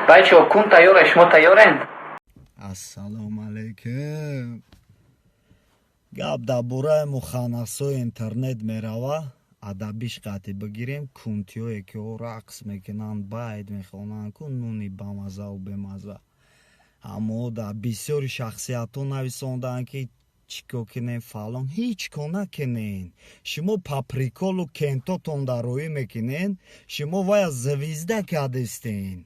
بچه کون تیاره شما تیارین؟ السلام علیکم. گپ در باره مخنثای اینترنت میروا ادبیش قطعی بگیریم. کونتیوی که رقص میکنن باید میخوانن کن نونی بمزه و بمزه. اما در بسیاری شخصیت ها نویساندن که چیکار کنین فلان هیچ کار نکنین. شما پاپریکول و کنتاتون در روی میکنین، شما وای زویزده کردستین.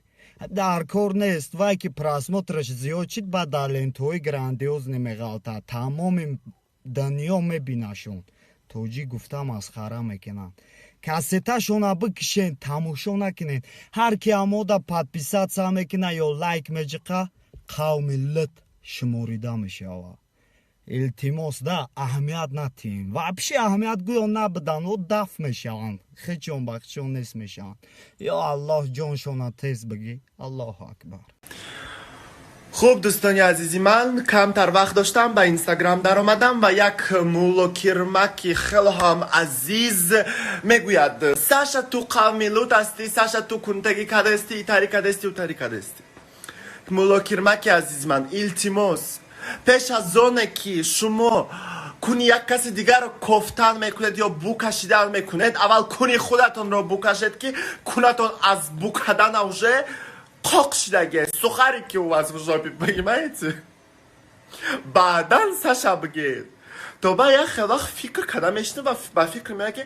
در کار نیست وای که پراسموترش زیاد چید با دالنتوی گراندیوز نمیغلطه. تمام دنیا میبینشون. توجی گفتم از خرا میکنن. کاسیتاشون بکشین، تماشا نکنین. هر کی امودا подписаться میکنه یا لایک میجقه قوم ملت شموریده میشه. التماس ده اهمیت ندین. вообще اهمیت گویا نبدن و دفع میشن. خیچون بخشون نیست میشن. یا الله جانشون تیز بگی. الله اکبر. خوب دوستانی عزیزی، من کمتر وقت داشتم به اینستاگرام در آمدم و یک مولوکیرمکی خیلی هم عزیز میگوید ساشا تو قوم لوت هستی، ساشا تو کنتگی کده استی، ایتاری کده استی، اوتاری کده استی. مولوکیرمکی عزیز من، التماس پیش از آنه که شما کنی یک کسی دیگر رو کفتن میکنید یا بو کشیدن میکنید، اول کنی خودتون رو بو کشید که کنتون از بو کدن اوشه قاق شدگه سخری که او از وجابی بگیمید بعدا ساشا بگید. تو با یک خیلی فکر کدم میشنه و با فکر میگه که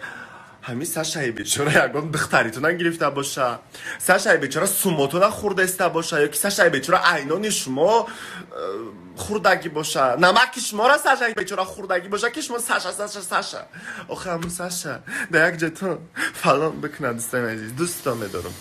همین ساشای بیچاره یکم دختریتون گرفته باشه، ساشای بیچاره سوموتون خورده است باشه، یا که ساشای بیچاره عینون شما خوردگی باشه، نمک شما را ساشای بیچاره خوردگی باشه که شما ساشا آخه همون ساشا در یک جتون فلان بکنه. دوستان عزیز، دوستان میدارم.